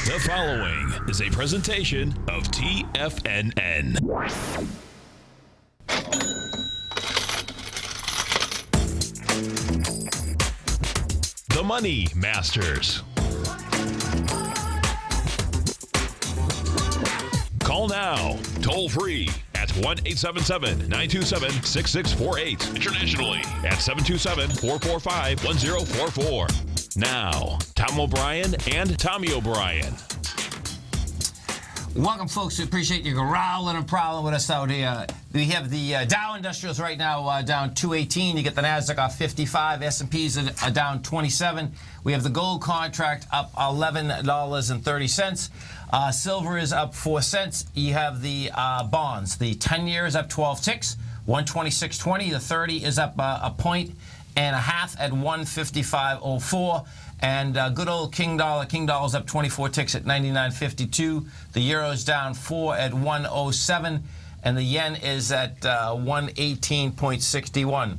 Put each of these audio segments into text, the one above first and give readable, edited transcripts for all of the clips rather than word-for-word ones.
The following is a presentation of TFNN. The Money Masters. Call now, toll free at 1-877-927-6648. Internationally at 727-445-1044. Now, Tom O'Brien and Tommy O'Brien. Welcome, folks. We appreciate you growling and prowling with us out here. We have the Dow Industrials right now down 218. You get the NASDAQ off 55. S&Ps are down 27. We have the gold contract up $11.30. Silver is up 4 cents. You have the bonds. The 10-year is up 12 ticks, 126.20. The 30 is up a point and a half at 155.04. And good old King Dollar. King Dollar's up 24 ticks at 99.52. The Euro's down 4 at 107. And the yen is at 118.61.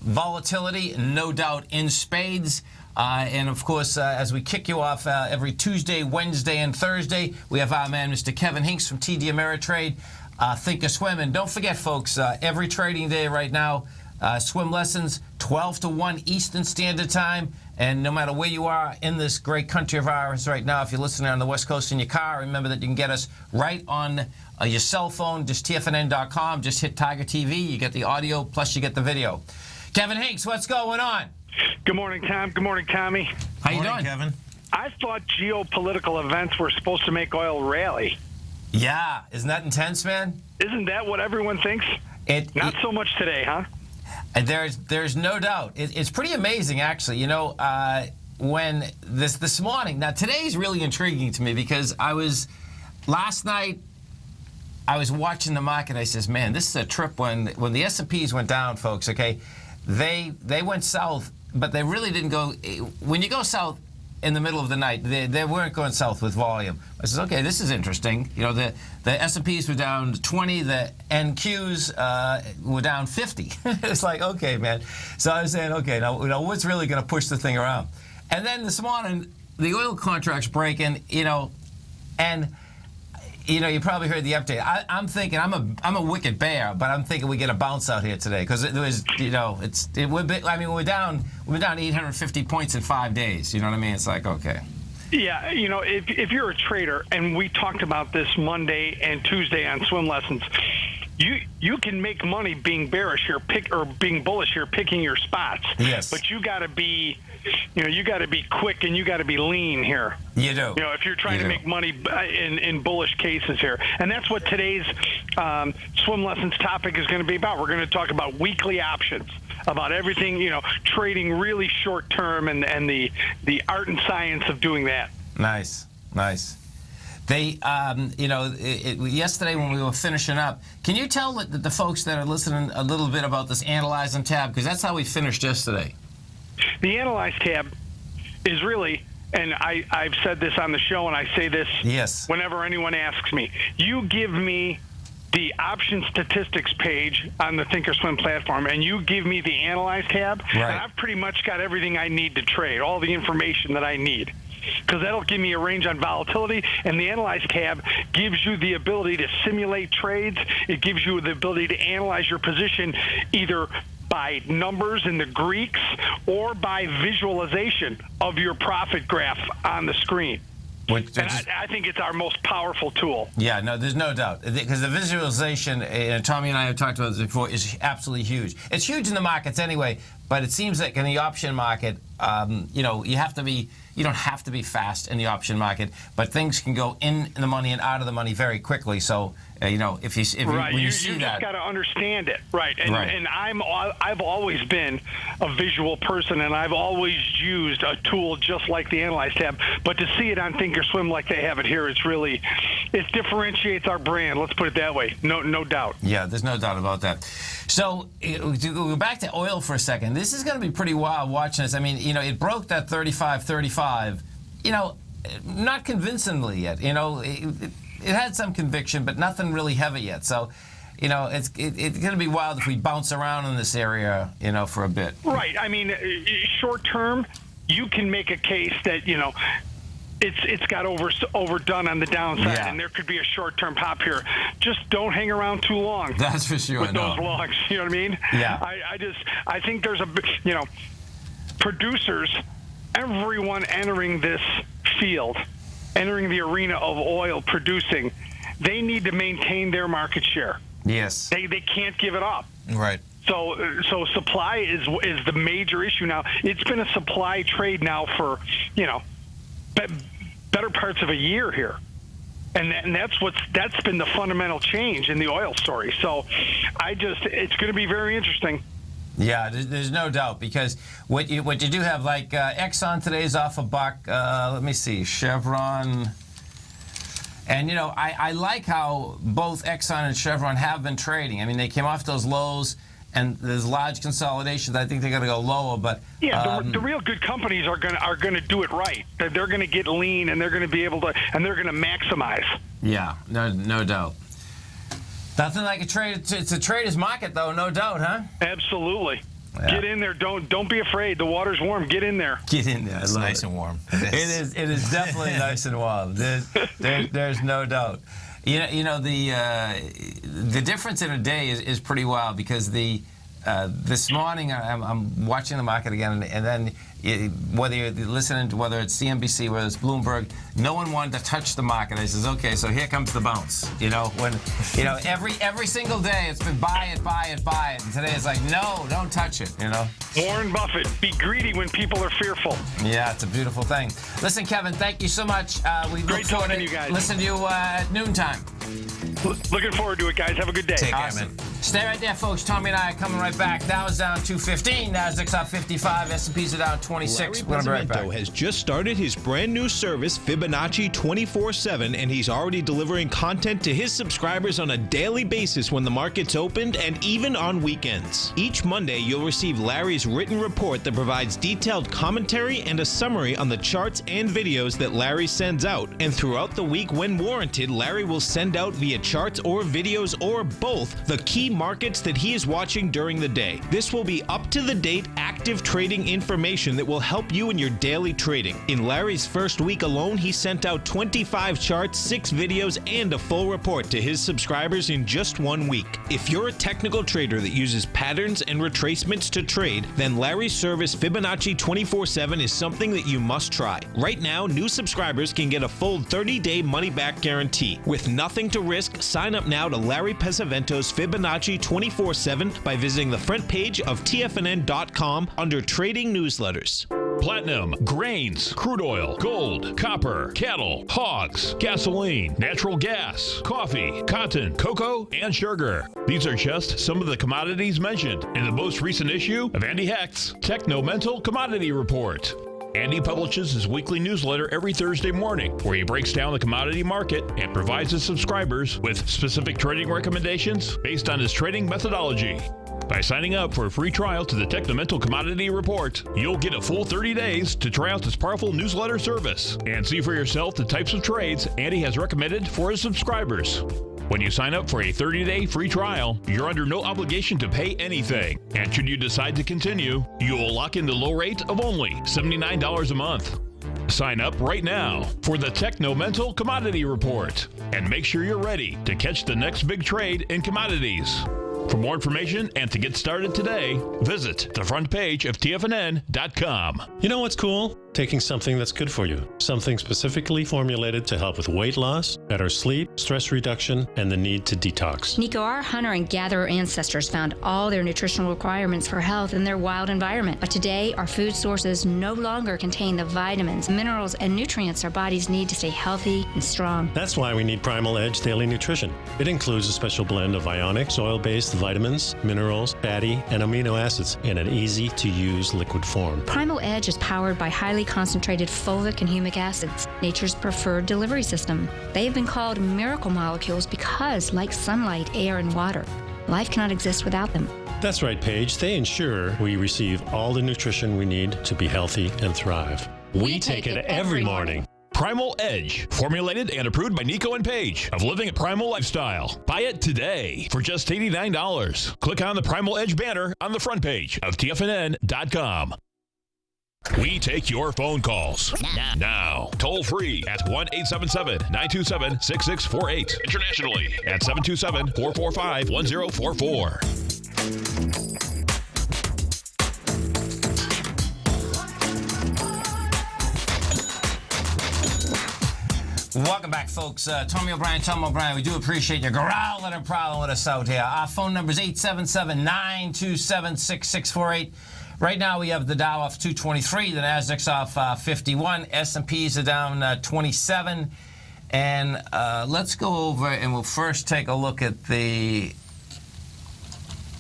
Volatility, no doubt, in spades. And, of course, as we kick you off every Tuesday, Wednesday, and Thursday, we have our man, Mr. Kevin Hinks from TD Ameritrade, Thinkorswim. And don't forget, folks, every trading day right now, swim lessons, 12 to 1 Eastern Standard Time. And no matter where you are in this great country of ours right now, if you're listening on the West Coast in your car, remember that you can get us right on your cell phone, just TFNN.com. Just hit Tiger TV. You get the audio, plus you get the video. Kevin Hinks, what's going on? Good morning, Tom. Good morning, Tommy. How you Morning, doing, Kevin? I thought geopolitical events were supposed to make oil rally. Yeah, isn't that intense, man? Isn't that what everyone thinks? Not so much today, huh? There's no doubt. It's pretty amazing, actually. You know, when this morning. Now, today's really intriguing to me because last night I was watching the market. I says, man, this is a trip when the S&Ps went down, folks. Okay, they went south, but they really didn't go. When you go south in the middle of the night, they weren't going south with volume. I says, okay, this is interesting. You know, the S&Ps were down 20, the NQs were down 50. It's like, okay, man. So I was saying, okay, now what's really going to push the thing around? And then this morning, the oil contract's breaking, and you probably heard the update. I'm thinking I'm a wicked bear, but I'm thinking we get a bounce out here today because it was, we're down 850 points in 5 days. You know what I mean? It's like, okay. Yeah, if you're a trader, and we talked about this Monday and Tuesday on swim lessons, you can make money being bearish here, being bullish here, picking your spots. Yes. But you got to be quick and you got to be lean here. You do. If you're trying to make money in bullish cases here. And that's what today's swim lessons topic is going to be about. We're going to talk about weekly options, about everything, trading really short term and the art and science of doing that. Nice. They, yesterday when we were finishing up, can you tell the folks that are listening a little bit about this Analyze and Tab? Because that's how we finished yesterday. The Analyze tab is really, and I've said this on the show, and I say this whenever anyone asks me, you give me the option statistics page on the Thinkorswim platform, and you give me the Analyze tab, right, and I've pretty much got everything I need to trade, all the information that I need. Because that'll give me a range on volatility, and the Analyze tab gives you the ability to simulate trades. It gives you the ability to analyze your position either by numbers in the Greeks or by visualization of your profit graph on the screen. I think it's our most powerful tool. Yeah, no, there's no doubt. Because the visualization, Tommy and I have talked about this before, is absolutely huge. It's huge in the markets anyway, but it seems like in the option market, you don't have to be fast in the option market, but things can go in the money and out of the money very quickly. So, if you see that, you just got to understand it, right? And I've always been a visual person, and I've always used a tool just like the Analyze tab. But to see it on Thinkorswim like they have it here, it differentiates our brand. Let's put it that way. No doubt. Yeah, there's no doubt about that. So to go back to oil for a second, this is going to be pretty wild watching this. I mean, it broke that 35.35. Not convincingly yet. It had some conviction, but nothing really heavy yet. So, it's going to be wild if we bounce around in this area, for a bit. Right. I mean, short term, you can make a case that, it's got overdone on the downside, and there could be a short-term pop here. Just don't hang around too long. That's for sure. With those logs, you know what I mean? Yeah. I think there's producers, everyone entering this field, entering the arena of oil producing, they need to maintain their market share. Yes. They can't give it up. Right. So supply is the major issue now. It's been a supply trade now for, better parts of a year here. And that's been the fundamental change in the oil story. So it's going to be very interesting. Yeah, there's no doubt, because what you do have, like Exxon today's off $1. Let me see, Chevron. And, I like how both Exxon and Chevron have been trading. I mean, they came off those lows, and there's large consolidations. I think they're going to go lower, but the real good companies are going to do it right. They're going to get lean, and they're going to be able to, and they're going to maximize. Yeah, no doubt. Nothing like a trade. It's a trader's market, though, no doubt, huh? Absolutely. Yeah. Get in there. Don't be afraid. The water's warm. Get in there. Get in there. It's nice and warm. It is definitely nice and warm. There's no doubt. The difference in a day is pretty wild, because this morning I'm watching the market again, and then whether you're listening to, whether it's CNBC, whether it's Bloomberg, no one wanted to touch the market. I says, okay, so here comes the bounce. Every single day it's been buy it, and today it's like, no, don't touch it. Warren Buffett, be greedy when people are fearful. Yeah, it's a beautiful thing. Listen, Kevin, thank you so much. We Great look forward talking to you guys. Listen to you at noontime. Looking forward to it, guys. Have a good day. Take care, Awesome. man. Stay right there, folks. Tommy and I are coming right back. Dow is down 215. Nasdaq's up 55. S&P's are down 26. We're going to be right back. Has just started his brand new service, Fibonacci 24/7, and he's already delivering content to his subscribers on a daily basis when the market's opened and even on weekends. Each Monday, you'll receive Larry's written report that provides detailed commentary and a summary on the charts and videos that Larry sends out. And throughout the week, when warranted, Larry will send out via charts or videos or both the key markets that he is watching during the day. This will be up-to-the-date, active trading information that will help you in your daily trading. In Larry's first week alone, he sent out 25 charts, 6 videos, and a full report to his subscribers in just 1 week. If you're a technical trader that uses patterns and retracements to trade, then Larry's service, Fibonacci 24/7, is something that you must try. Right now, new subscribers can get a full 30-day money-back guarantee. With nothing to risk, sign up now to Larry Pesavento's Fibonacci 24/7 by visiting the front page of TFNN.com under Trading Newsletters. Platinum, grains, crude oil, gold, copper, cattle, hogs, gasoline, natural gas, coffee, cotton, cocoa, and sugar. These are just some of the commodities mentioned in the most recent issue of Andy Hecht's Techno-Mental Commodity Report. Andy publishes his weekly newsletter every Thursday morning, where he breaks down the commodity market and provides his subscribers with specific trading recommendations based on his trading methodology. By signing up for a free trial to the Techno-Mental Commodity Report, you'll get a full 30 days to try out this powerful newsletter service and see for yourself the types of trades Andy has recommended for his subscribers. When you sign up for a 30-day free trial, you're under no obligation to pay anything. And should you decide to continue, you will lock in the low rate of only $79 a month. Sign up right now for the Techno-Mental Commodity Report and make sure you're ready to catch the next big trade in commodities. For more information and to get started today, visit the front page of TFNN.com. You know what's cool? Taking something that's good for you. Something specifically formulated to help with weight loss, better sleep, stress reduction, and the need to detox. Nico, our hunter and gatherer ancestors found all their nutritional requirements for health in their wild environment. But today, our food sources no longer contain the vitamins, minerals, and nutrients our bodies need to stay healthy and strong. That's why we need Primal Edge Daily Nutrition. It includes a special blend of ionics, oil-based vitamins, minerals, fatty, and amino acids in an easy-to-use liquid form. Primal Edge is powered by highly concentrated fulvic and humic acids, nature's preferred delivery system. They have been called miracle molecules because, like sunlight, air, and water, life cannot exist without them. That's right, Paige. They ensure we receive all the nutrition we need to be healthy and thrive. We take it every morning. Primal Edge, formulated and approved by Nico and Paige of Living a Primal Lifestyle. Buy it today for just $89. Click on the Primal Edge banner on the front page of TFNN.com. We take your phone calls now. Toll free at 1-877-927-6648. Internationally at 727-445-1044. Welcome back, folks. Tommy O'Brien, Tom O'Brien. We do appreciate you growling and prowling with us out here. Our phone number is 877-927-6648. Right now, we have the Dow off 223, the Nasdaq's off 51, S&Ps are down 27. And let's go over and we'll first take a look at the.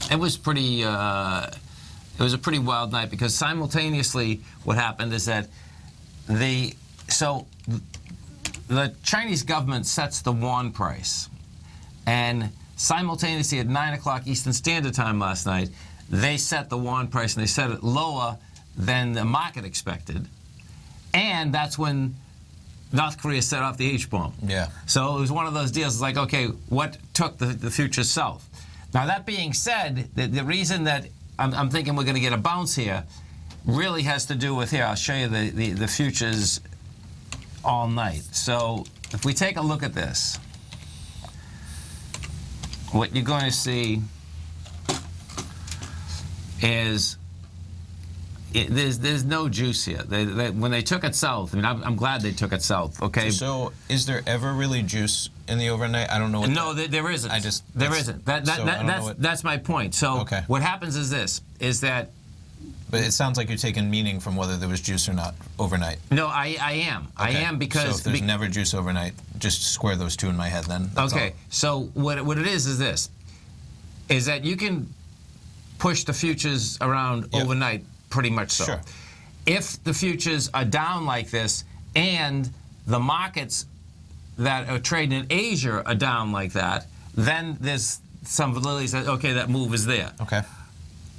It was pretty. It was a pretty wild night because simultaneously, what happened is that the Chinese government sets the yuan price, and simultaneously at 9 o'clock Eastern Standard Time last night, they set the yuan price and they set it lower than the market expected, and that's when North Korea set off the H-bomb. Yeah. So it was one of those deals. It's like, okay, what took the future south? Now that being said, the reason that I'm thinking we're going to get a bounce here really has to do with here. I'll show you the futures all night. So if we take a look at this, what you're going to see is there's no juice here. When they took it south, I mean, I'm glad they took it south. Okay. So is there ever really juice in the overnight? I don't know. There isn't. There isn't. That's my point. So okay. What happens is this: is that. But it sounds like you're taking meaning from whether there was juice or not overnight. No, I am. Okay. I am because. So if there's never juice overnight, just square those two in my head then. That's okay. all. So what it is this: is that you can push the futures around overnight. Pretty much so. Sure. If the futures are down like this and the markets that are trading in Asia are down like that, then there's some validity that, okay, that move is there. Okay.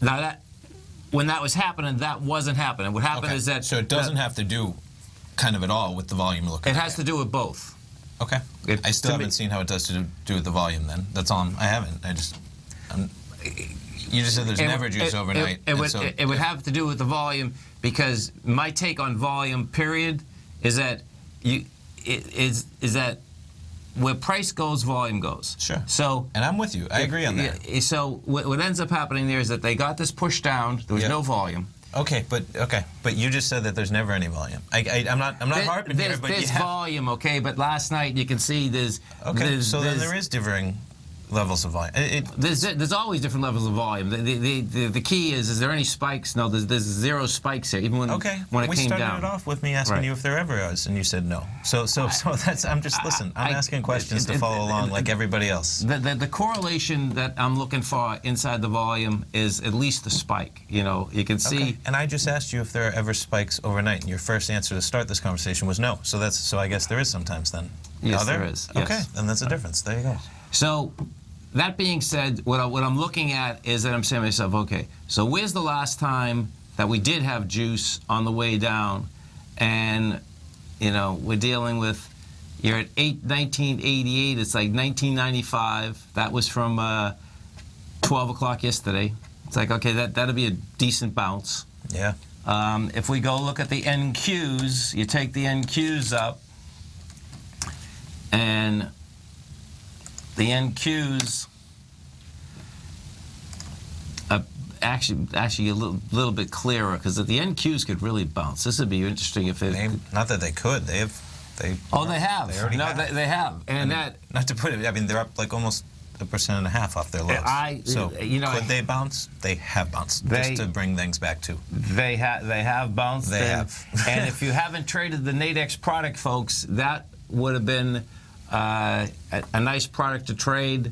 Now, when that was happening, that wasn't happening. What happened is that... So it doesn't have to do kind of at all with the volume looking It has to do with both. Okay. I still haven't seen how it does to do with the volume then. That's all. I haven't. You just said there's never juice overnight. It would have to do with the volume, because my take on volume, period, is that that where price goes, volume goes. Sure. So, and I'm with you. I agree on that. So what ends up happening there is that they got this pushed down. There was no volume. Okay, but you just said that there's never any volume. I'm not harping here, but there's volume, okay. But last night you can see there's then there is differing levels of volume. There's always different levels of volume. The key is there any spikes? No, there's zero spikes here, even when it came down. We started it off with me asking you if there ever was, and you said no. So that's I'm asking questions to follow along like everybody else. The correlation that I'm looking for inside the volume is at least the spike. You know, you can see. Okay. And I just asked you if there are ever spikes overnight, and your first answer to start this conversation was no. So I guess there is sometimes then. Yes, there is. Yes. Okay, then that's a difference. There you go. So, that being said, what I'm looking at is that I'm saying to myself, okay, so where's the last time that we did have juice on the way down? And, you know, we're dealing with, you're at 1988, it's like 1995. That was from 12 o'clock yesterday. It's like, okay, that'll be a decent bounce. Yeah. If we go look at the NQs, you take the NQs up, and the NQs are actually a little bit clearer, because the NQs could really bounce. This would be interesting if it. Not that they could. They have. They already have. They have. And that. Not to put it. I mean, they're up like almost 1.5% off their lows. Could they bounce? They have bounced. Just to bring things back to. They have bounced. They have. And if you haven't traded the Nadex product, folks, that would have been a nice product to trade.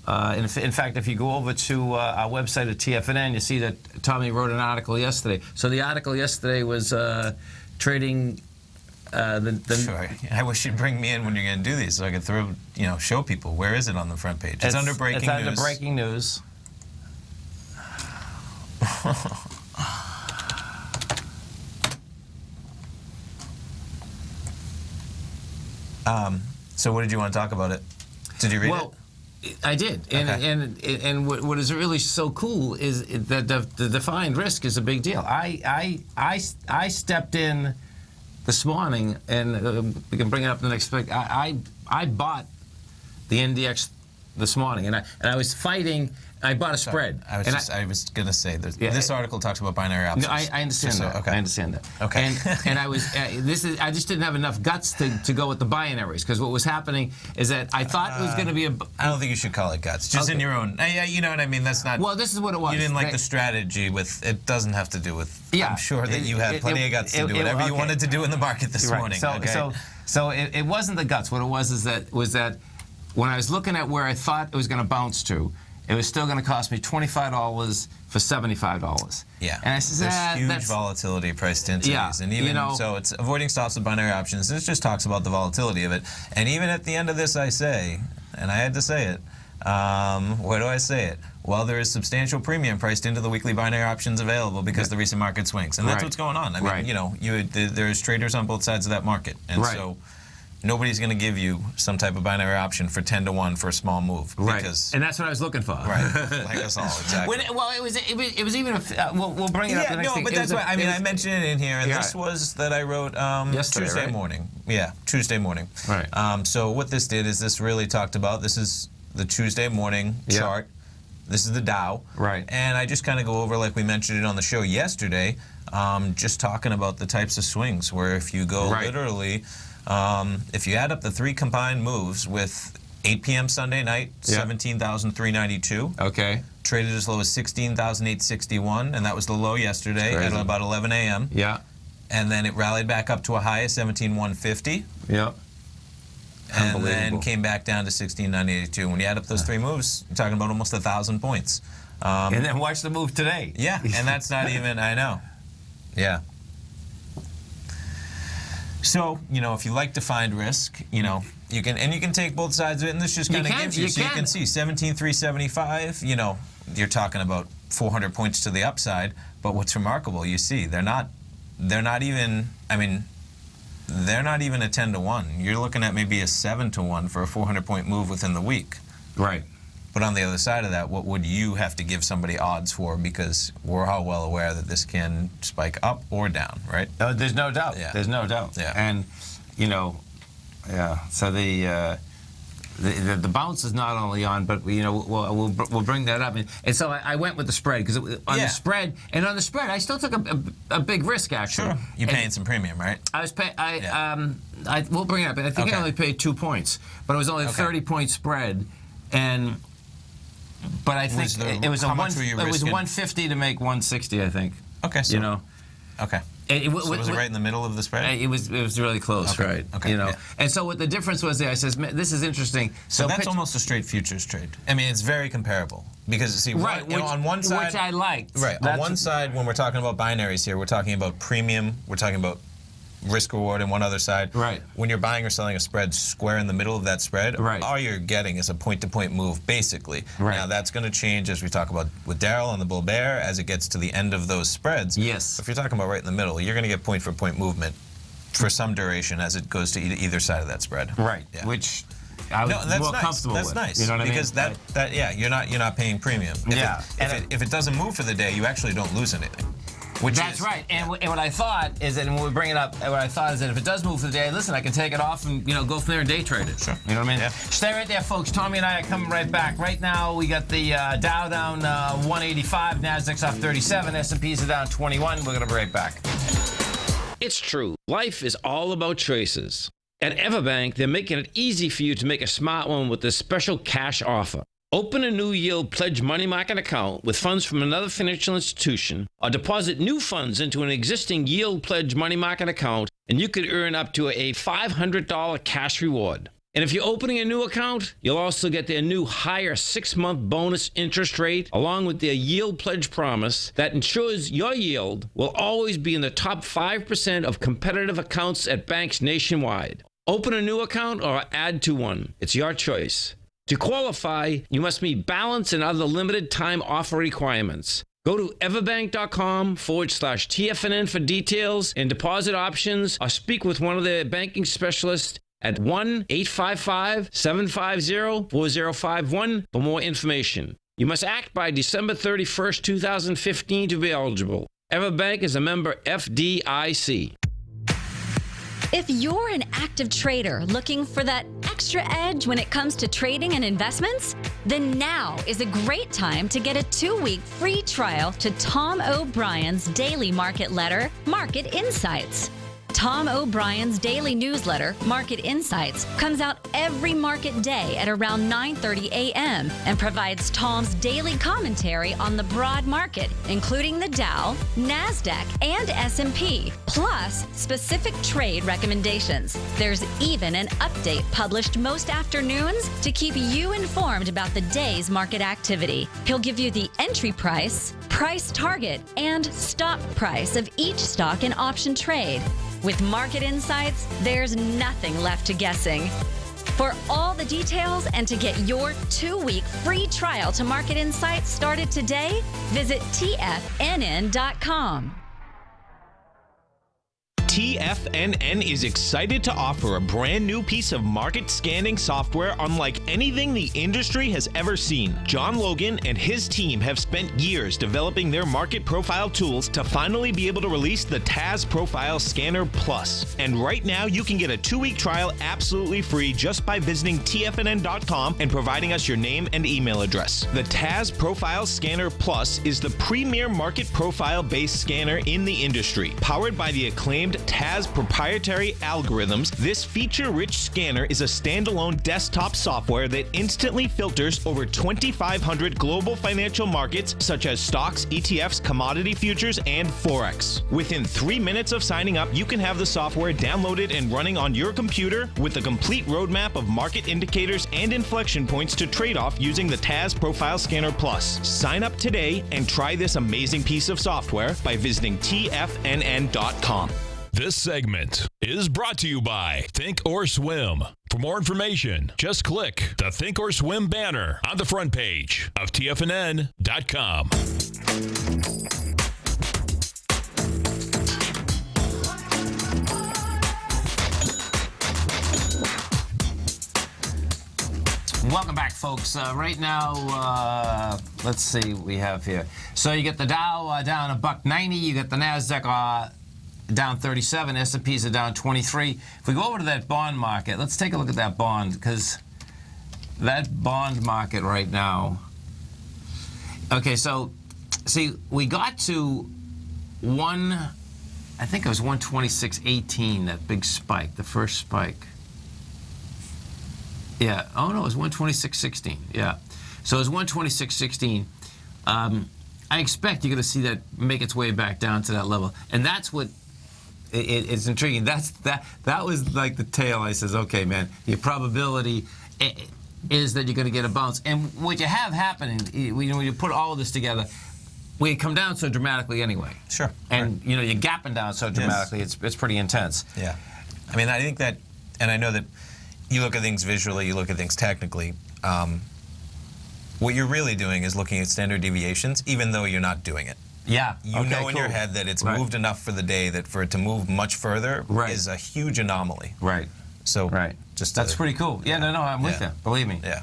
In fact, if you go over to our website at TFNN, you see that Tommy wrote an article yesterday. So the article yesterday was trading. Sure. I wish you'd bring me in when you're going to do these, so I could show people. Where is it on the front page? It's under breaking news. It's under breaking news. So what did you want to talk about it? Did you read it? I did, and what is really so cool is that the defined risk is a big deal. I stepped in this morning, and we can bring it up in the next week. I bought the NDX this morning, and I was fighting. I bought a spread. I was going to say this article talks about binary options. No, I understand that. Okay. I understand that. Okay. And I was I just didn't have enough guts to go with the binaries, because what was happening is that I thought it was going to be I don't think you should call it guts. Just in your own. You know what I mean? That's not. Well, this is what it was. You didn't like the strategy with. It doesn't have to do with. Yeah. I'm sure that you had plenty of guts to do whatever you wanted to do in the market this morning. So it wasn't the guts. What it was that when I was looking at where I thought it was going to bounce to, it was still going to cost me $25 for $75. Yeah. And I said, there's huge volatility priced into these. And even so, it's avoiding stops with binary options. This just talks about the volatility of it. And even at the end of this, I say, and I had to say it, where do I say it? Well, there is substantial premium priced into the weekly binary options available because of the recent market swings. And that's what's going on. I mean, there's traders on both sides of that market. And so nobody's going to give you some type of binary option for 10-to-1 for a small move. Because, and that's what I was looking for. Right. Like us all, exactly. It was even. We'll bring it up. The next thing. But that's why I mentioned it in here, and this was that I wrote Tuesday morning. Yeah, Tuesday morning. Right. So what this did is this really talked about. This is the Tuesday morning chart. This is the Dow. Right. And I just kind of go over, like we mentioned it on the show yesterday, just talking about the types of swings where if you go literally. If you add up the three combined moves with 8 p.m. Sunday night, 17,392. Okay. Traded as low as 16,861, and that was the low yesterday at about 11 a.m. Yeah. And then it rallied back up to a high of 17,150. Yeah. And then came back down to 16,982. When you add up those three moves, you're talking about almost 1,000 points. And then watch the move today. Yeah, and that's not even, I know. Yeah. So, if you like defined risk, you can take both sides of it, and this just kind of gives you, so you can see 17,375, you're talking about 400 points to the upside, but what's remarkable, you see, they're not even a 10-to-1. You're looking at maybe a 7-to-1 for a 400-point move within the week. Right. But on the other side of that, what would you have to give somebody odds for? Because we're all well aware that this can spike up or down, right? There's no doubt. Yeah. There's no doubt. Yeah. And, so the bounce is not only on, but we'll bring that up. And so I went with the spread because on the spread, I still took a big risk actually. Sure. You're paying some premium, right? I was paying. We'll bring it up. I think I only paid 2 points, but it was only a 30-point spread, But I think it was 150 to make 160. I think. Okay. So, Okay. Was it right in the middle of the spread? It was really close, right? Okay. And so what the difference was there, I says, this is interesting. So that's almost a straight futures trade. I mean, it's very comparable because see, on one side, which I liked. Right. On one side, when we're talking about binaries here, we're talking about premium. We're talking about risk reward, and one other side. Right. When you're buying or selling a spread square in the middle of that spread, all you're getting is a point-to-point move, basically. Right. Now that's going to change as we talk about with Darryl on the Bull Bear as it gets to the end of those spreads. Yes. If you're talking about right in the middle, you're going to get point-for-point movement for some duration as it goes to either side of that spread. Right. Yeah. Which I was more comfortable with. That's nice. You know what because I mean? Because you're not paying premium. If it doesn't move for the day, you actually don't lose anything. That's right. And what I thought is that, and when we bring it up, what I thought is that if it does move for the day, listen, I can take it off and go from there and day trade it. Sure. You know what I mean? Yeah. Stay right there, folks. Tommy and I are coming right back. Right now, we got the Dow down 185, Nasdaq's off 37, S&P's are down 21. We're gonna be right back. It's true. Life is all about choices. At Everbank, they're making it easy for you to make a smart one with this special cash offer. Open a new yield pledge money market account with funds from another financial institution, or deposit new funds into an existing yield pledge money market account, and you could earn up to a $500 cash reward. And if you're opening a new account, you'll also get their new higher 6-month bonus interest rate, along with their yield pledge promise that ensures your yield will always be in the top 5% of competitive accounts at banks nationwide. Open a new account or add to one. It's your choice. To qualify, you must meet balance and other limited time offer requirements. Go to everbank.com/TFNN for details and deposit options, or speak with one of their banking specialists at 1-855-750-4051 for more information. You must act by December 31st, 2015 to be eligible. Everbank is a member FDIC. If you're an active trader looking for that extra edge when it comes to trading and investments, then now is a great time to get a 2-week free trial to Tom O'Brien's daily market letter, Market Insights. Tom O'Brien's daily newsletter, Market Insights, comes out every market day at around 9:30 a.m. and provides Tom's daily commentary on the broad market, including the Dow, NASDAQ, and S&P, plus specific trade recommendations. There's even an update published most afternoons to keep you informed about the day's market activity. He'll give you the entry price, price target, and stop price of each stock and option trade. With Market Insights, there's nothing left to guessing. For all the details and to get your 2-week free trial to Market Insights started today, visit TFNN.com. TFNN is excited to offer a brand new piece of market scanning software unlike anything the industry has ever seen. John Logan and his team have spent years developing their market profile tools to finally be able to release the TAS Profile Scanner Plus. And right now you can get a 2-week trial absolutely free just by visiting TFNN.com and providing us your name and email address. The TAS Profile Scanner Plus is the premier market profile based scanner in the industry. Powered by the acclaimed TAS proprietary algorithms, this feature-rich scanner is a standalone desktop software that instantly filters over 2,500 global financial markets such as stocks, ETFs, commodity futures, and Forex. Within 3 minutes of signing up, you can have the software downloaded and running on your computer with a complete roadmap of market indicators and inflection points to trade off using the TAS Profile Scanner Plus. Sign up today and try this amazing piece of software by visiting TFNN.com. This segment is brought to you by Think or Swim. For more information, just click the Think or Swim banner on the front page of TFNN.com. Welcome back, folks. Right now, let's see what we have here. So you get the Dow down $1.90. You get the NASDAQ down 37. S&Ps are down 23. If we go over to that bond market, let's take a look at that bond, because that bond market right now. Okay, so see, we got to I think it was 126.18, that big spike, the first spike. Yeah. Oh no, it was 126.16. Yeah. So it was 126.16. I expect you're going to see that make its way back down to that level, and that's what. It's intriguing. That was like the tail. I says, okay, man, the probability is that you're going to get a bounce. And what you have happening, when you put all of this together, we come down so dramatically anyway. Sure. And you're gapping down so dramatically. Yes. It's pretty intense. Yeah. I mean, I think that, and I know that you look at things visually, you look at things technically. What you're really doing is looking at standard deviations, even though you're not doing it. Yeah. You know in your head that it's moved enough for the day that for it to move much further is a huge anomaly. Right. So that's pretty cool. Yeah, no, I'm with you. Believe me. Yeah.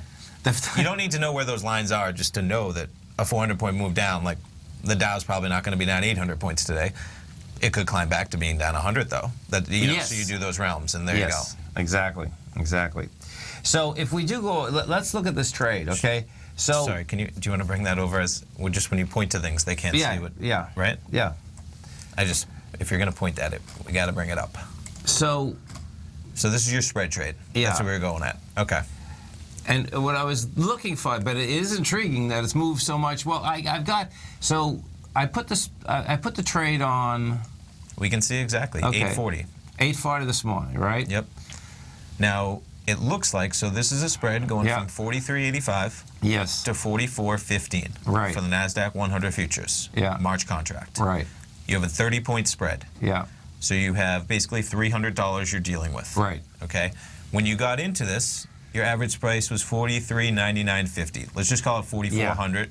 You don't need to know where those lines are just to know that a 400-point move down, like the Dow's probably not going to be down 800 points today. It could climb back to being down 100 though. So you do those realms, and there you go. Exactly. So if we do go, let's look at this trade, okay? So sorry, do you want to bring that over as just when you point to things they can't see what? Yeah. Right? Yeah. If you're going to point at it, we got to bring it up. So this is your spread trade. Yeah. That's what we were going at. Okay. And what I was looking for, but it is intriguing that it's moved so much. Well, I put the trade on. We can see exactly 840. 840 this morning, right? Yep. Now it looks like this is a spread going from 43.85 to 44.15 for the NASDAQ 100 futures. Yeah. March contract. Right. You have a 30-point spread. Yeah. So you have basically $300 you're dealing with. Right. Okay. When you got into this, your average price was $43.99.50. Let's just call it $4,400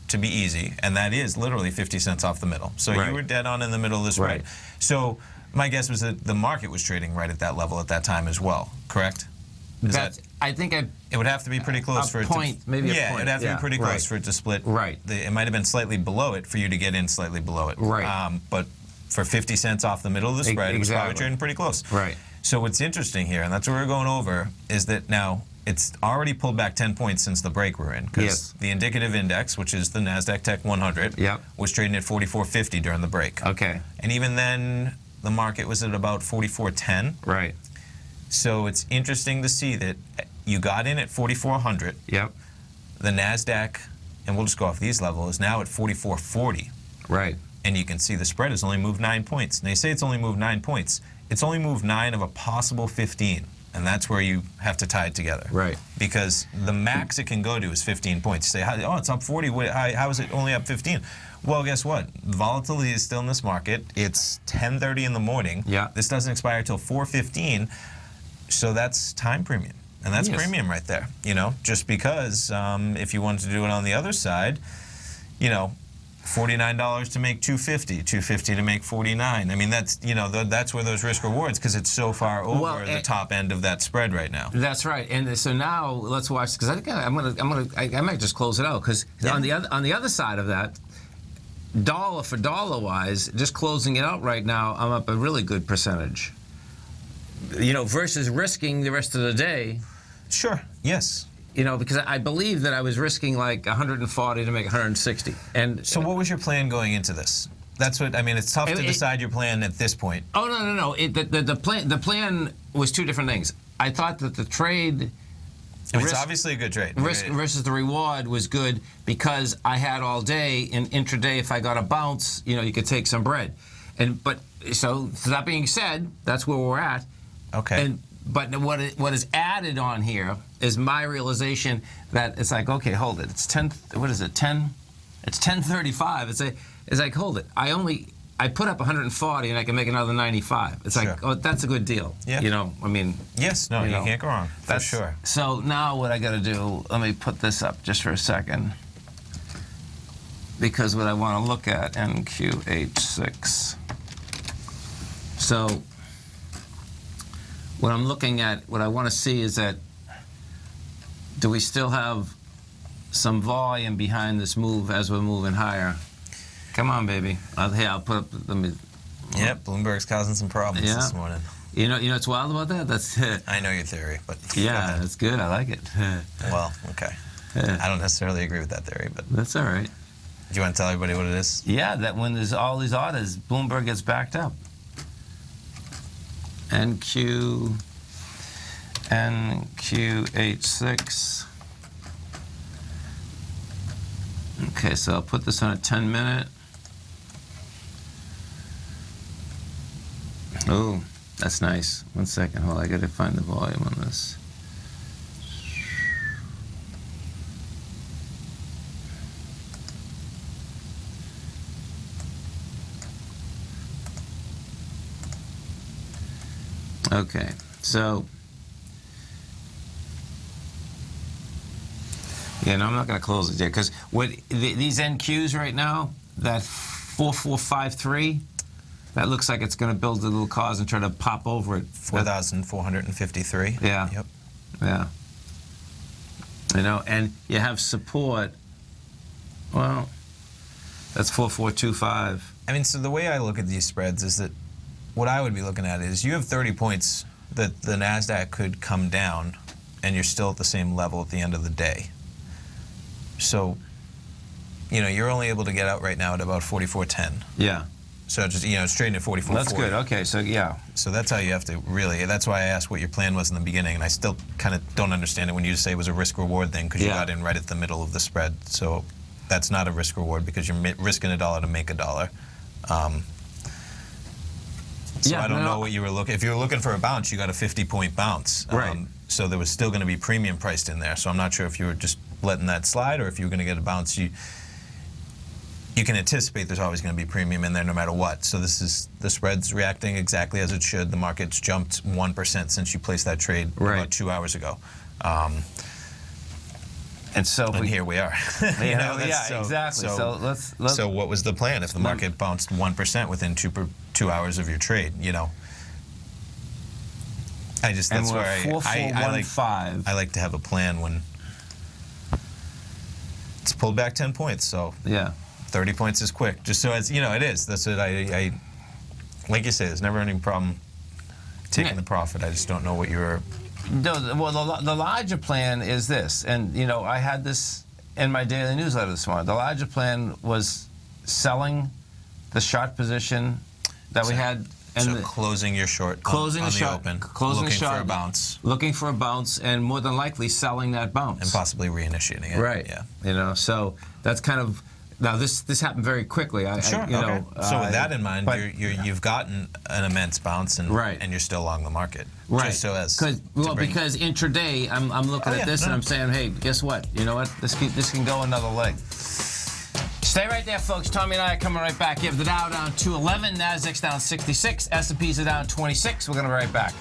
to be easy, and that is literally 50 cents off the middle. So you were dead on in the middle of the spread. Right. So My guess was that the market was trading right at that level at that time as well, correct? I think it would have to be pretty close for it to... maybe a point. Yeah, it would have to be pretty close for it to split. Right. It might have been slightly below it for you to get in slightly below it. Right. But for 50 cents off the middle of the spread, it was probably trading pretty close. Right. So what's interesting here, and that's what we're going over, is that now it's already pulled back 10 points since the break we're in. Because the indicative index, which is the NASDAQ Tech 100, was trading at 44.50 during the break. Okay. And even then, the market was at about 44.10. Right. So it's interesting to see that you got in at 4,400. Yep. The NASDAQ, and we'll just go off these levels, is now at 44.40. Right. And you can see the spread has only moved 9 points. And they say it's only moved 9 points. It's only moved 9 of a possible 15. And that's where you have to tie it together. Right. Because the max it can go to is 15 points. You say, oh, it's up 40. How is it only up 15? Well, guess what? Volatility is still in this market. It's 10:30 in the morning. Yeah. This doesn't expire till 4:15. So that's time premium. And that's premium right there. You know, just because if you wanted to do it on the other side, you know, $49 to make $250, $250 to make $49. I mean, that's, you know, that's where those risk rewards, because it's so far over the top end of that spread right now. That's right. And so now let's watch, because I think I might just close it out, because on the other side of that, dollar for dollar wise, just closing it out right now, I'm up a really good percentage. You know, versus risking the rest of the day. Sure. Yes. You know, because I believe that I was risking like 140 to make 160. And so, what was your plan going into this? That's what I mean. It's tough to decide your plan at this point. Oh no! The plan was two different things. I thought that the trade. I mean, it's obviously a good trade. Risk versus the reward was good because I had all day in intraday. If I got a bounce, you know, you could take some bread. So that being said, that's where we're at. Okay. But what is added on here is my realization that it's like, okay, hold it. It's 10. What is it? 10. It's 10:35. It's like, hold it. I put up 140 and I can make another 95. It's like, oh, that's a good deal. Yeah. You know, I mean. Yes. No, you can't go wrong. For sure. So now what I got to do? Let me put this up just for a second, because what I want to look at NQH6. So. What I'm looking at, what I want to see is that, do we still have some volume behind this move as we're moving higher? Come on, baby. I'll put up. Yep, Bloomberg's causing some problems this morning. You know what's wild about that? That's. I know your theory, but yeah, that's good. I like it. Well, okay. I don't necessarily agree with that theory, but that's all right. Do you want to tell everybody what it is? Yeah, that when there's all these orders, Bloomberg gets backed up. NQH6. Okay, so I'll put this on a 10-minute. Oh, that's nice. 1 second. Hold on, I gotta find the volume on this. Okay, so yeah, no, I'm not going to close it yet, because these NQs right now, that 4453, that looks like it's going to build a little cause and try to pop over it. 4,453. Yeah. Yep. Yeah. You know, and you have support. Well, that's 4425. I mean, so the way I look at these spreads is that what I would be looking at is you have 30 points that the NASDAQ could come down, and you're still at the same level at the end of the day. So, you know, you're only able to get out right now at about 44.10. Yeah. So, just, you know, it's trading at 44.40. That's good. Okay, so yeah. So that's how you have to really, that's why I asked what your plan was in the beginning, and I still kind of don't understand it when you say it was a risk-reward thing, because you got in right at the middle of the spread. So that's not a risk-reward, because you're risking $1 to make $1. So I don't know what you were looking. If you were looking for a bounce, you got a 50-point bounce. Right. So there was still going to be premium priced in there. So I'm not sure if you were just letting that slide, or if you were going to get a bounce. You can anticipate there's always going to be premium in there no matter what. So this is the spread's reacting exactly as it should. The market's jumped 1% since you placed that trade about 2 hours ago. And so here we are. Exactly. So let's. So what was the plan if the market bounced 1% within 2 hours of your trade? That's where I like to have a plan when it's pulled back 10 points. So 30 points is quick. Just so as it is. That's what I like you say. There's never any problem taking the profit. I just don't know what you're. Well, the larger plan is this, and I had this in my daily newsletter this morning. The larger plan was selling the short position that we had, and closing your short, closing on the the short, open, closing looking the short, for a bounce, and more than likely selling that bounce, and possibly reinitiating it. Right. Yeah. So that's kind of. Now this happened very quickly. So with that in mind, you've gotten an immense bounce, and you're still long the market. Right. Just so as because intraday, I'm looking at this and I'm saying, hey, guess what? You know what? This can go another leg. Stay right there, folks. Tommy and I are coming right back. You have the Dow down 211, Nasdaq's down 66, S&Ps are down 26. We're going to be right back.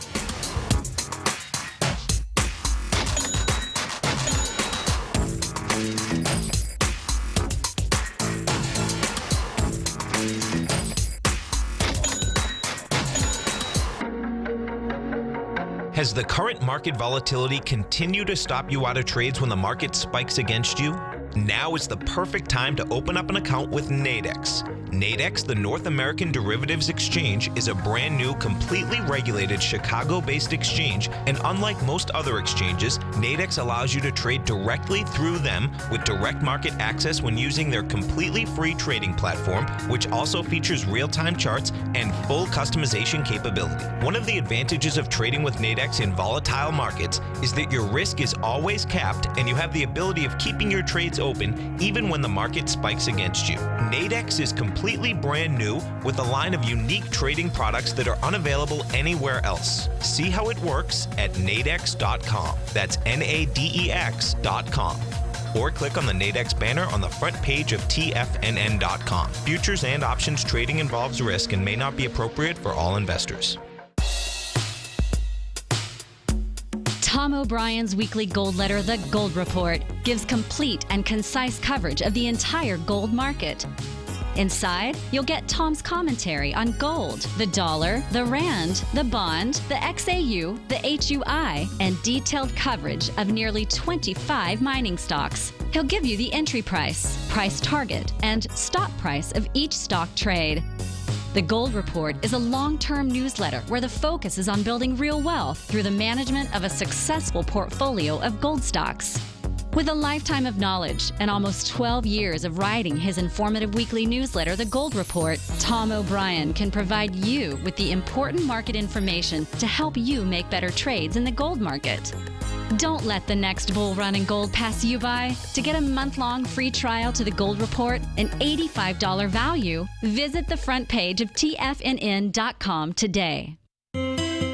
Has the current market volatility continued to stop you out of trades when the market spikes against you? Now is the perfect time to open up an account with Nadex. Nadex, the North American Derivatives Exchange, is a brand new, completely regulated Chicago-based exchange, and unlike most other exchanges, Nadex allows you to trade directly through them with direct market access when using their completely free trading platform, which also features real-time charts and full customization capability. One of the advantages of trading with Nadex in volatile markets is that your risk is always capped and you have the ability of keeping your trades open even when the market spikes against you. Nadex is completely brand new with a line of unique trading products that are unavailable anywhere else. See how it works at nadex.com. That's NADEX.com. Or click on the Nadex banner on the front page of TFNN.com. Futures and options trading involves risk and may not be appropriate for all investors. Tom O'Brien's weekly gold letter, The Gold Report, gives complete and concise coverage of the entire gold market. Inside, you'll get Tom's commentary on gold, the dollar, the rand, the bond, the XAU, the HUI, and detailed coverage of nearly 25 mining stocks. He'll give you the entry price, price target, and stop price of each stock trade. The Gold Report is a long-term newsletter where the focus is on building real wealth through the management of a successful portfolio of gold stocks. With a lifetime of knowledge and almost 12 years of writing his informative weekly newsletter, The Gold Report, Tom O'Brien can provide you with the important market information to help you make better trades in the gold market. Don't let the next bull run in gold pass you by. To get a month-long free trial to The Gold Report, an $85 value, visit the front page of TFNN.com today.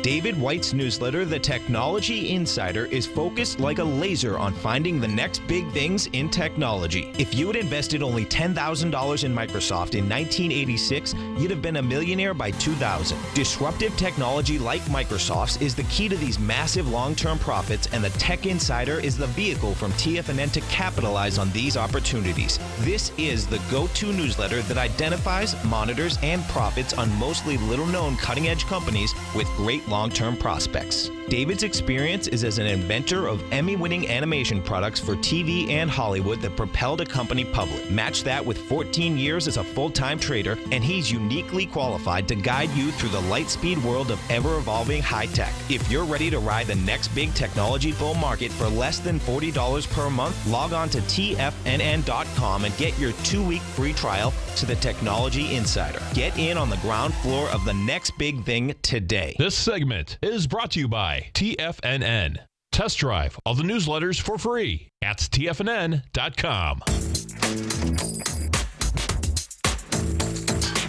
David White's newsletter, The Technology Insider, is focused like a laser on finding the next big things in technology. If you had invested only $10,000 in Microsoft in 1986, you'd have been a millionaire by 2000. Disruptive technology like Microsoft's is the key to these massive long-term profits, and the Tech Insider is the vehicle from TFNN to capitalize on these opportunities. This is the go-to newsletter that identifies, monitors, and profits on mostly little-known cutting-edge companies with great long-term prospects. David's experience is as an inventor of Emmy-winning animation products for TV and Hollywood that propelled a company public. Match that with 14 years as a full-time trader, and he's uniquely qualified to guide you through the light-speed world of ever-evolving high-tech. If you're ready to ride the next big technology bull market for less than $40 per month, log on to TFNN.com and get your 2-week free trial to the Technology Insider. Get in on the ground floor of the next big thing today. This segment is brought to you by TFNN. Test drive all the newsletters for free at TFNN.com.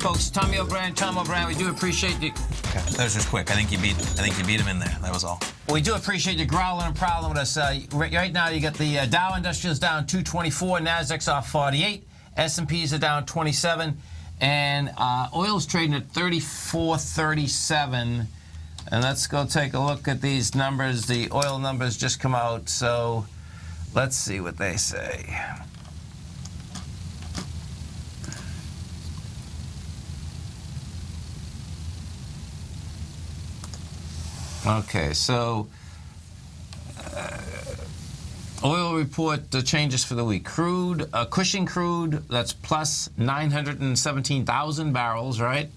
Folks, Tom O'Brien, we do appreciate you. Okay, that was just quick. I think you beat him in there. That was all. We do appreciate you growling and prowling with us. Right now, you got the Dow Industrials down 224, Nasdaq's off 48, S&Ps are down 27, and oil's trading at 34.37. And let's go take a look at these numbers. The oil numbers just come out. So let's see what they say. Okay, so oil report changes for the week. Crude, Cushing crude, that's plus 917,000 barrels, right?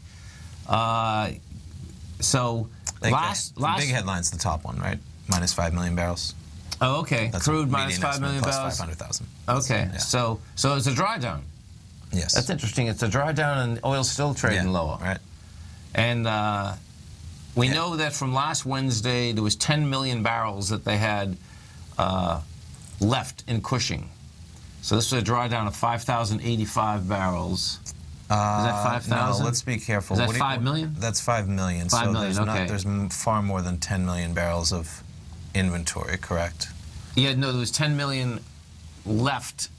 So last big headline's the top one, right? Minus 5 million barrels. Oh, okay. That's Crude minus 5 million plus barrels. 500,000. Okay, Yeah. so it's a drawdown. Yes. That's interesting. It's a drawdown, and oil's still trading lower. Right. And we know that from last Wednesday, there was 10 million barrels that they had left in Cushing. So this was a drawdown of 5,085 barrels. Is that 5,000? No, let's be careful. Is that 5 million? That's 5 million. 5 million, okay. There's far more than 10 million barrels of inventory, correct? Yeah, no, there was 10 million left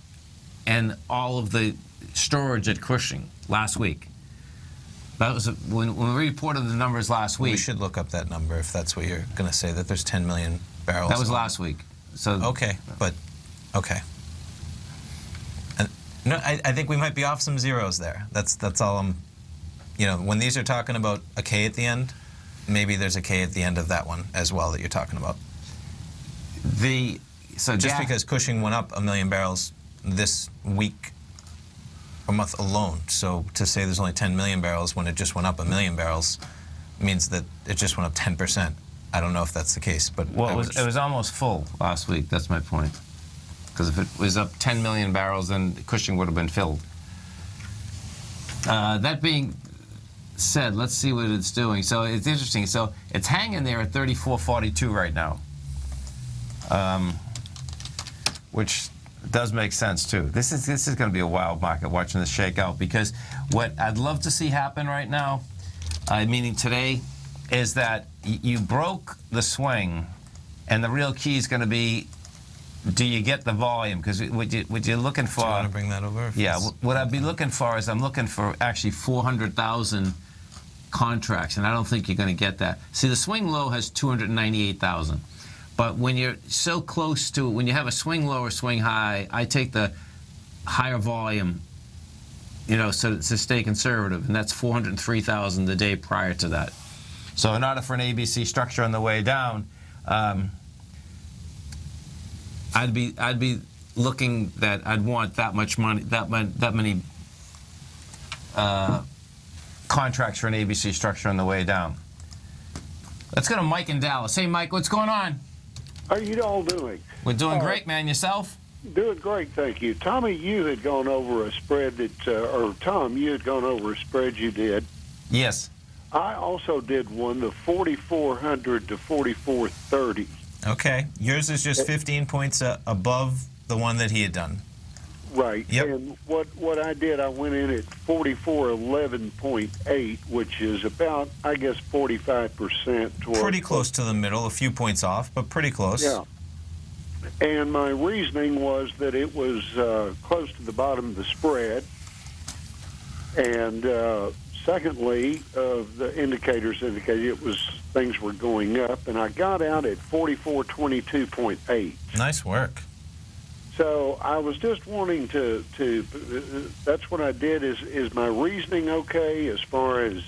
and all of the storage at Cushing last week. That was when we reported the numbers last week. We should look up that number if that's what you're going to say, that there's 10 million barrels. That was last week. So okay, but okay. And, no, I think we might be off some zeros there. That's all I'm. You know, when these are talking about a K at the end, maybe there's a K at the end of that one as well that you're talking about. Just because Cushing went up 1 million barrels this week or month alone, so to say there's only 10 million barrels when it just went up 1 million barrels means that it just went up 10%. I don't know if that's the case, but it was almost full last week. That's my point. Because if it was up 10 million barrels, then Cushing would have been filled. That being said, let's see what it's doing. So it's interesting. So it's hanging there at 34.42 right now, which does make sense too. This is going to be a wild market watching this shake out, because what I'd love to see happen right now, meaning today, is that you broke the swing, and the real key is going to be, do you get the volume? Because what you're looking for... Do you want to bring that over? Yeah, what I'd be looking for is I'm looking for actually 400,000 contracts, and I don't think you're going to get that. See, the swing low has 298,000. But when you're so close to, when you have a swing low or swing high, I take the higher volume, you know, so to stay conservative, and that's 403,000 the day prior to that. So in order for an ABC structure on the way down, I'd be looking that I'd want that much money, that many contracts for an ABC structure on the way down. Let's go to Mike in Dallas. Hey, Mike, what's going on? How are you all doing? We're doing great, man. Yourself? Doing great, thank you. Tommy, you had gone over a spread that, or Tom, you had gone over a spread you did. Yes. I also did one, the 4,400 to 4,430. Okay. Yours is just 15 points above the one that he had done. Right. Yep. And what I did, I went in at 4411.8, which is about, I guess, 45% toward... Pretty close to the middle, a few points off, but pretty close. Yeah. And my reasoning was that it was close to the bottom of the spread. And secondly, the indicators indicated things were going up, and I got out at 4422.8. Nice work. So I was just wanting to that's what I did. Is my reasoning okay as far as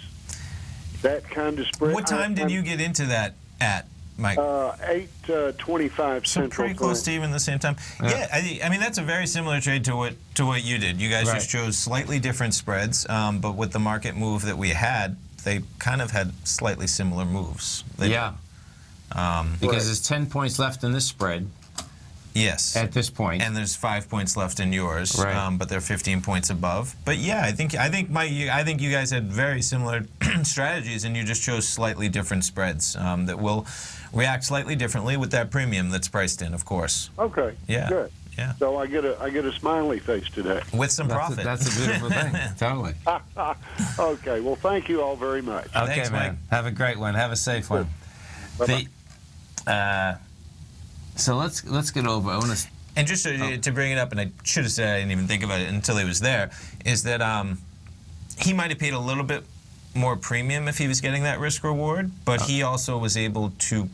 that kind of spread? What time did you get into that at, Mike? 8:25 So Central pretty close to even the same time. Yeah, I mean that's a very similar trade to what you did. You guys just chose slightly different spreads, but with the market move that we had, they kind of had slightly similar moves. Because there's 10 points left in this spread. Yes. At this point. And there's 5 points left in yours, right. But they're 15 points above. But yeah, I think you guys had very similar strategies, and you just chose slightly different spreads that will react slightly differently with that premium that's priced in, of course. Okay. Yeah. Good. Yeah. So I get a smiley face today. With some profit. That's a beautiful thing. Totally. Okay. Well, thank you all very much. Okay, Thanks, man. Mike. Have a great one. Have a safe one. Bye-bye. So let's get over. I want to. And just to bring it up, and I should have said I didn't even think about it until he was there, is that he might have paid a little bit more premium if he was getting that risk reward, but he also was able to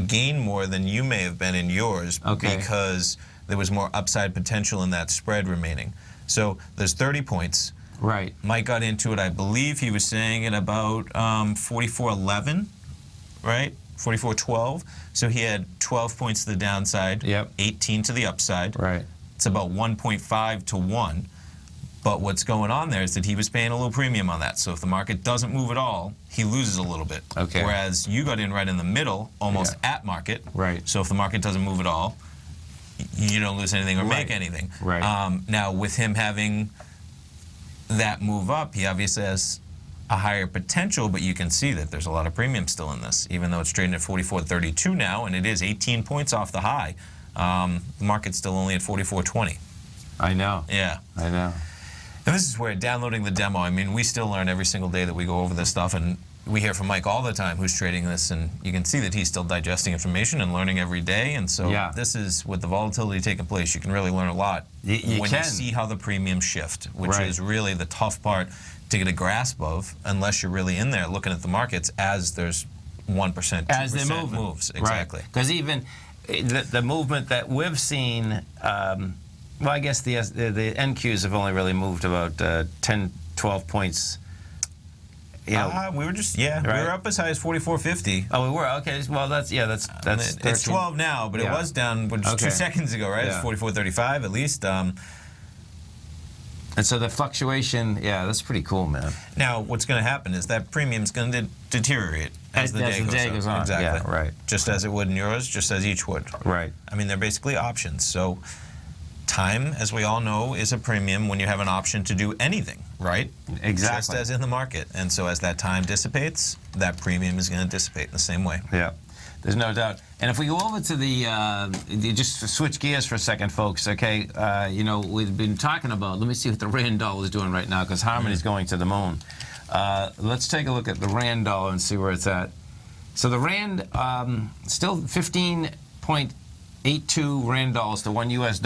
gain more than you may have been in yours because there was more upside potential in that spread remaining. So there's 30 points. Right. Mike got into it, I believe he was saying at about 44.11, right? 44.12. So he had 12 points to the downside, 18 to the upside. Right. It's about 1.5 to 1. But what's going on there is that he was paying a little premium on that. So if the market doesn't move at all, he loses a little bit. Okay. Whereas you got in right in the middle, almost at market. Right. So if the market doesn't move at all, you don't lose anything or make anything. Right. Now, with him having that move up, he obviously has a higher potential, but you can see that there's a lot of premium still in this, even though it's trading at 44.32 now, and it is 18 points off the high. The market's still only at 44.20. I know. Yeah. I know. And this is where downloading the demo, I mean, we still learn every single day that we go over this stuff, and we hear from Mike all the time who's trading this, and you can see that he's still digesting information and learning every day. And so this is, with the volatility taking place, you can really learn a lot when you see how the premiums shift, which is really the tough part to get a grasp of, unless you're really in there looking at the markets as there's 1%, 2% as they moves. Exactly. Because even the movement that we've seen, well, I guess the NQs have only really moved about 10, 12 points. You know, we were just we were up as high as 44.50. Oh, we were. Okay. Well, that's it's 12 now, but it was down 2 seconds ago, right? It's 44.35 at least. And so the fluctuation, that's pretty cool, man. Now, what's going to happen is that premium's going to deteriorate as the day goes on. Exactly. Yeah, right. Just as it would in yours, just as each would. Right. I mean, they're basically options. So time, as we all know, is a premium when you have an option to do anything, right? Exactly. Just as in the market. And so as that time dissipates, that premium is going to dissipate in the same way. Yeah. There's no doubt. And if we go over to just switch gears for a second, folks, okay, you know, we've been talking about, let me see what the Rand dollar is doing right now, because Harmony's going to the moon. Let's take a look at the Rand dollar and see where it's at. So the Rand, still 15.82 Rand dollars to $1 US.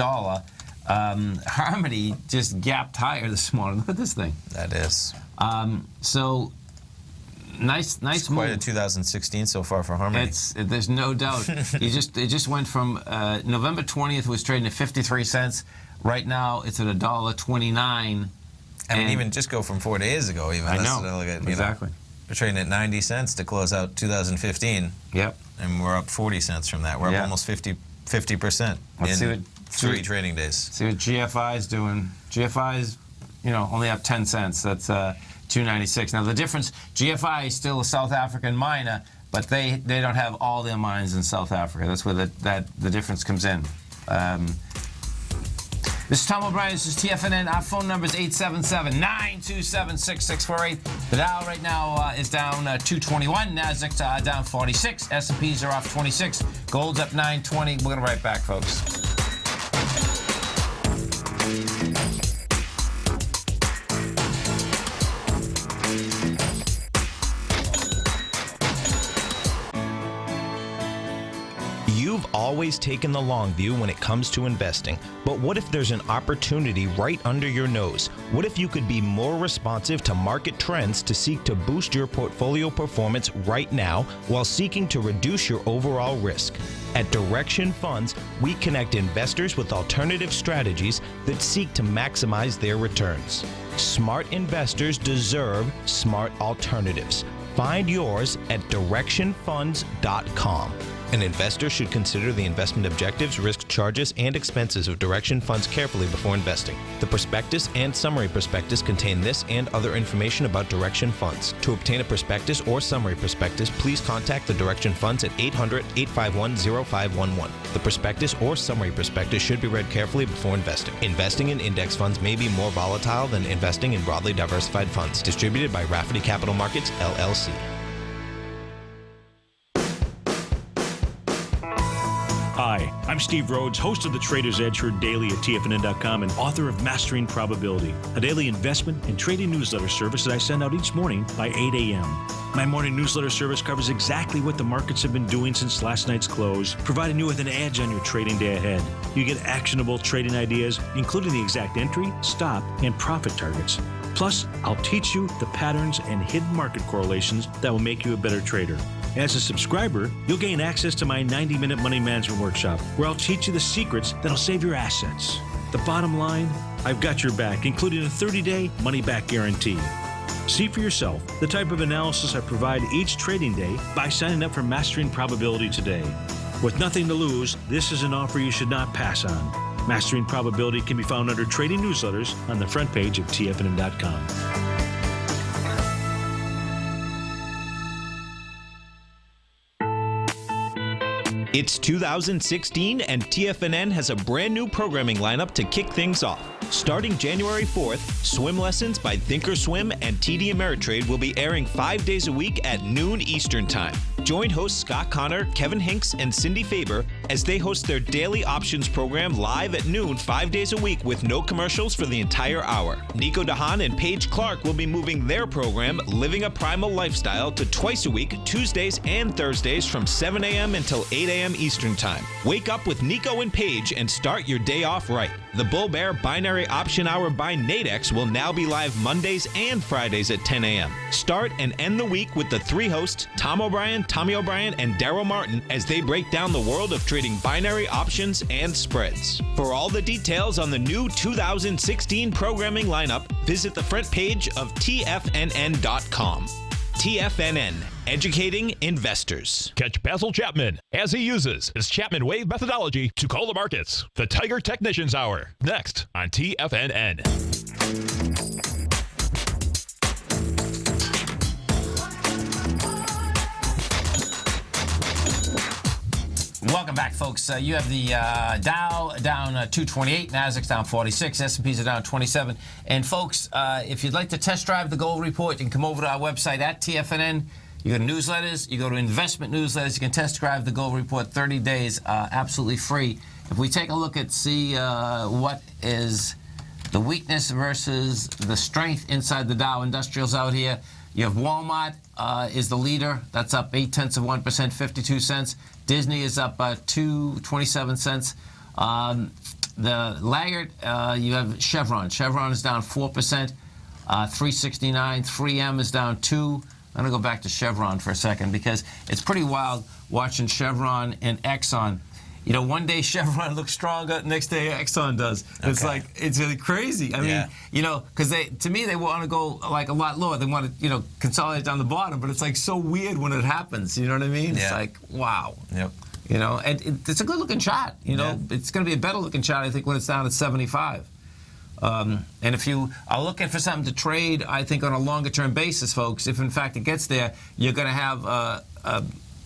Harmony just gapped higher this morning. Look at this thing. That is. So nice it's move. Quite a 2016 so far for Harmony. There's no doubt. It just went from November 20th was trading at 53 cents. Right now it's at $1.29. I mean, even just go from 4 days ago. Even I know. Look at, exactly. We're trading at 90 cents to close out 2015. Yep. And we're up 40 cents from that. We're up almost 50% in 3 trading days. See what GFI is doing. GFI is, only up 10 cents. That's 296. Now the difference, GFI is still a South African miner, but they don't have all their mines in South Africa. That's where the difference comes in. This is Tom O'Brien. This is TFNN. Our phone number is 877-927-6648. The Dow right now is down 221. Nasdaq's down 46. S&Ps are off 26. Gold's up 920. We're going to be right back, folks. You've always taken the long view when it comes to investing, but what if there's an opportunity right under your nose? What if you could be more responsive to market trends to seek to boost your portfolio performance right now while seeking to reduce your overall risk? At Direction Funds, we connect investors with alternative strategies that seek to maximize their returns. Smart investors deserve smart alternatives. Find yours at directionfunds.com. An investor should consider the investment objectives, risk charges, and expenses of Direction Funds carefully before investing. The prospectus and summary prospectus contain this and other information about Direction Funds. To obtain a prospectus or summary prospectus, please contact the Direction Funds at 800-851-0511. The prospectus or summary prospectus should be read carefully before investing. Investing in index funds may be more volatile than investing in broadly diversified funds. Distributed by Rafferty Capital Markets, LLC. Hi, I'm Steve Rhodes, host of the Trader's Edge, heard daily at TFNN.com and author of Mastering Probability, a daily investment and trading newsletter service that I send out each morning by 8 a.m. My morning newsletter service covers exactly what the markets have been doing since last night's close, providing you with an edge on your trading day ahead. You get actionable trading ideas, including the exact entry, stop, and profit targets. Plus, I'll teach you the patterns and hidden market correlations that will make you a better trader. As a subscriber, you'll gain access to my 90-minute money management workshop, where I'll teach you the secrets that'll save your assets. The bottom line, I've got your back, including a 30-day money-back guarantee. See for yourself the type of analysis I provide each trading day by signing up for Mastering Probability today. With nothing to lose, this is an offer you should not pass on. Mastering Probability can be found under Trading Newsletters on the front page of TFNN.com. It's 2016 and TFNN has a brand new programming lineup to kick things off. Starting January 4th, Swim Lessons by Thinkorswim and TD Ameritrade will be airing 5 days a week at noon Eastern Time. Join hosts Scott Connor, Kevin Hinks, and Cindy Faber as they host their daily options program live at noon 5 days a week with no commercials for the entire hour. Nico DeHaan and Paige Clark will be moving their program, Living a Primal Lifestyle, to twice a week, Tuesdays and Thursdays from 7 a.m. until 8 a.m. Eastern Time. Wake up with Nico and Paige and start your day off right. The Bull Bear Binary Option Hour by Nadex will now be live Mondays and Fridays at 10 a.m. Start and end the week with the three hosts, Tom O'Brien, Tommy O'Brien, and Daryl Martin, as they break down the world of trading binary options and spreads. For all the details on the new 2016 programming lineup, visit the front page of TFNN.com. TFNN, educating investors. Catch Basil Chapman as he uses his Chapman Wave methodology to call the markets. The Tiger Technicians Hour, next on TFNN. Welcome back, folks. You have the Dow down 228, Nasdaq's down 46, S&Ps are down 27. And folks, if you'd like to test drive the gold report, you can come over to our website at TFNN. You go to newsletters, you go to investment newsletters, you can test drive the gold report 30 days, absolutely free. If we take a look at see what is the weakness versus the strength inside the Dow Industrials out here, you have Walmart is the leader. That's up 0.8%, 52 cents. Disney is up 27 cents. The laggard, you have Chevron. Chevron is down 4%, 369. 3M is down 2. I'm going to go back to Chevron for a second because it's pretty wild watching Chevron and Exxon. You know, one day Chevron looks stronger, next day Exxon does. It's like, it's really crazy. I mean, you know, because to me, they want to go like a lot lower. They want to, you know, consolidate down the bottom, but it's like so weird when it happens. You know what I mean? It's like, wow. Yep. You know, and it's a good looking chart. You know, it's going to be a better looking chart, I think, when it's down at 75. And if you are looking for something to trade, I think on a longer term basis, folks, if in fact it gets there, you're going to have a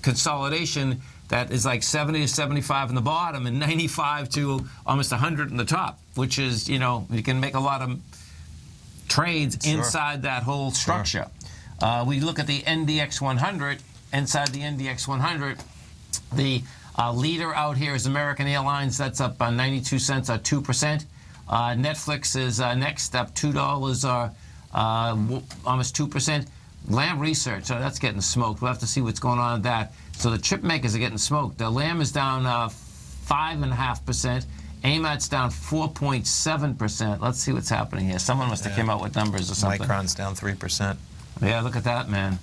consolidation that is like 70 to 75 in the bottom and 95 to almost 100 in the top, which is, you know, you can make a lot of trades inside that whole structure. We look at the NDX 100. Inside the NDX 100, the leader out here is American Airlines. That's up 92 cents, 2%. Netflix is next, up $2, almost 2%. Lam Research, so that's getting smoked. We'll have to see what's going on with that. So the chip makers are getting smoked. The Lam is down 5.5%. AMAT's down 4.7%. Let's see what's happening here. Someone must have came out with numbers or something. Micron's down 3%. Yeah, look at that, man.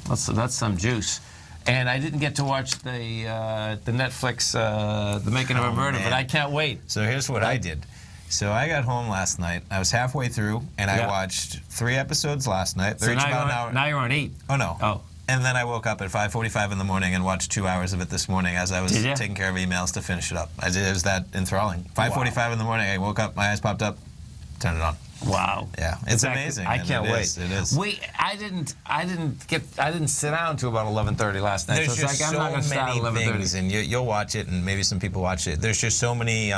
That's some juice. And I didn't get to watch the Netflix, The Making of a Murder, but I can't wait. So here's what I did. So I got home last night. I was halfway through, and I watched 3 episodes last night. So now you're on 8. Oh, no. Oh. And then I woke up at 5:45 in the morning and watched 2 hours of it this morning as I was taking care of emails to finish it up. It was that enthralling. 5:45 in the morning, I woke up, my eyes popped up, turned it on. Wow. Yeah, it's amazing. I can't wait. It is. I didn't sit down until about 11:30 last night. There's so just it's like I'm not going to start at 11:30. things, and you'll watch it, and maybe some people watch it. There's just so many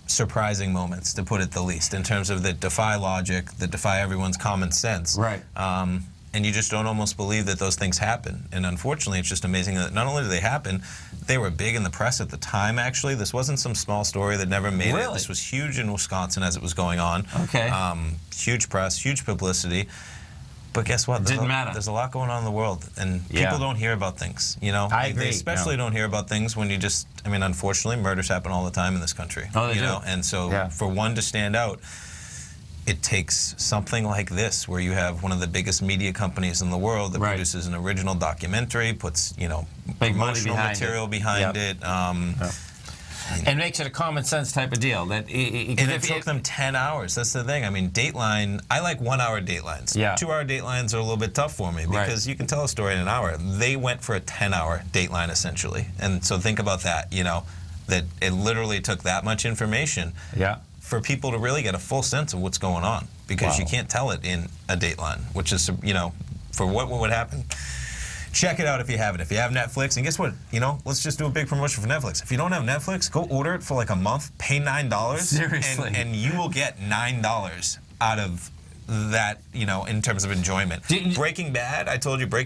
surprising moments, to put it the least, in terms of that defy logic, that defy everyone's common sense. Right. And you just don't almost believe that those things happen. And unfortunately, it's just amazing that not only do they happen, they were big in the press at the time, actually. This wasn't some small story that never made it. This was huge in Wisconsin as it was going on. Okay. Huge press, huge publicity. But guess what? Didn't matter. There's a lot going on in the world, and people don't hear about things. You know, I agree. They especially don't hear about things when you just. I mean, unfortunately, murders happen all the time in this country. Oh, they do. And so for one to stand out, it takes something like this, where you have one of the biggest media companies in the world that produces an original documentary, puts big promotional material behind it. And makes it a common sense type of deal. And it took them 10 hours. That's the thing. I mean, Dateline, I like 1 hour Datelines. Yeah. 2 hour Datelines are a little bit tough for me because you can tell a story in an hour. They went for a 10-hour Dateline, essentially. And so think about that, that it literally took that much information for people to really get a full sense of what's going on, because you can't tell it in a Dateline, which is, for what would happen. Check it out if you have it. If you have Netflix, and guess what? Let's just do a big promotion for Netflix. If you don't have Netflix, go order it for like a month, pay $9. Seriously. And you will get $9 out of that, in terms of enjoyment. Breaking Bad, I told you they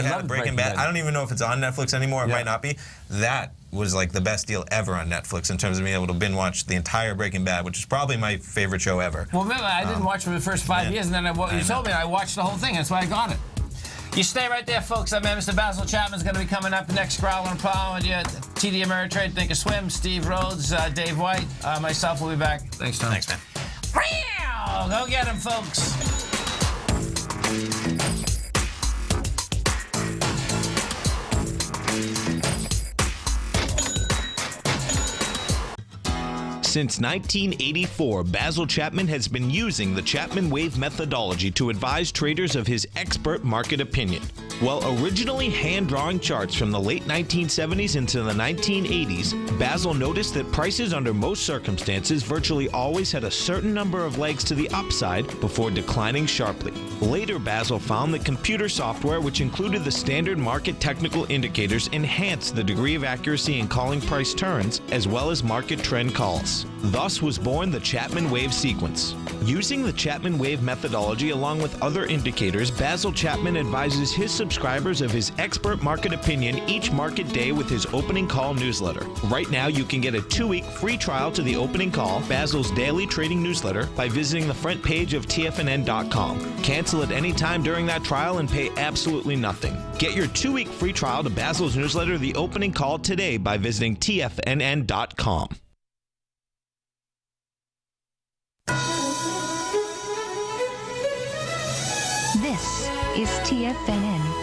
had Breaking Bad. I don't even know if it's on Netflix anymore. It might not be. That was like the best deal ever on Netflix in terms of being able to binge watch the entire Breaking Bad, which is probably my favorite show ever. Well, remember, I didn't watch for the first 5 years, and then you told me, and I watched the whole thing. That's why I got it. You stay right there, folks. I'm Mr. Basil Chapman is going to be coming up next. Growling and plowing with you. TD Ameritrade, Think of Swim, Steve Rhodes, Dave White, myself will be back. Thanks, Tom. Thanks, man. Go get him, folks. Since 1984, Basil Chapman has been using the Chapman Wave methodology to advise traders of his expert market opinion. While originally hand-drawing charts from the late 1970s into the 1980s, Basil noticed that prices under most circumstances virtually always had a certain number of legs to the upside before declining sharply. Later, Basil found that computer software, which included the standard market technical indicators, enhanced the degree of accuracy in calling price turns, as well as market trend calls. Thus was born the Chapman Wave sequence. Using the Chapman Wave methodology along with other indicators, Basil Chapman advises his subscribers of his expert market opinion each market day with his opening call newsletter. Right now, you can get a 2-week free trial to the opening call, Basil's daily trading newsletter, by visiting the front page of TFNN.com. Cancel at any time during that trial and pay absolutely nothing. Get your 2-week free trial to Basil's newsletter, The Opening Call, today by visiting TFNN.com. This is TFNN.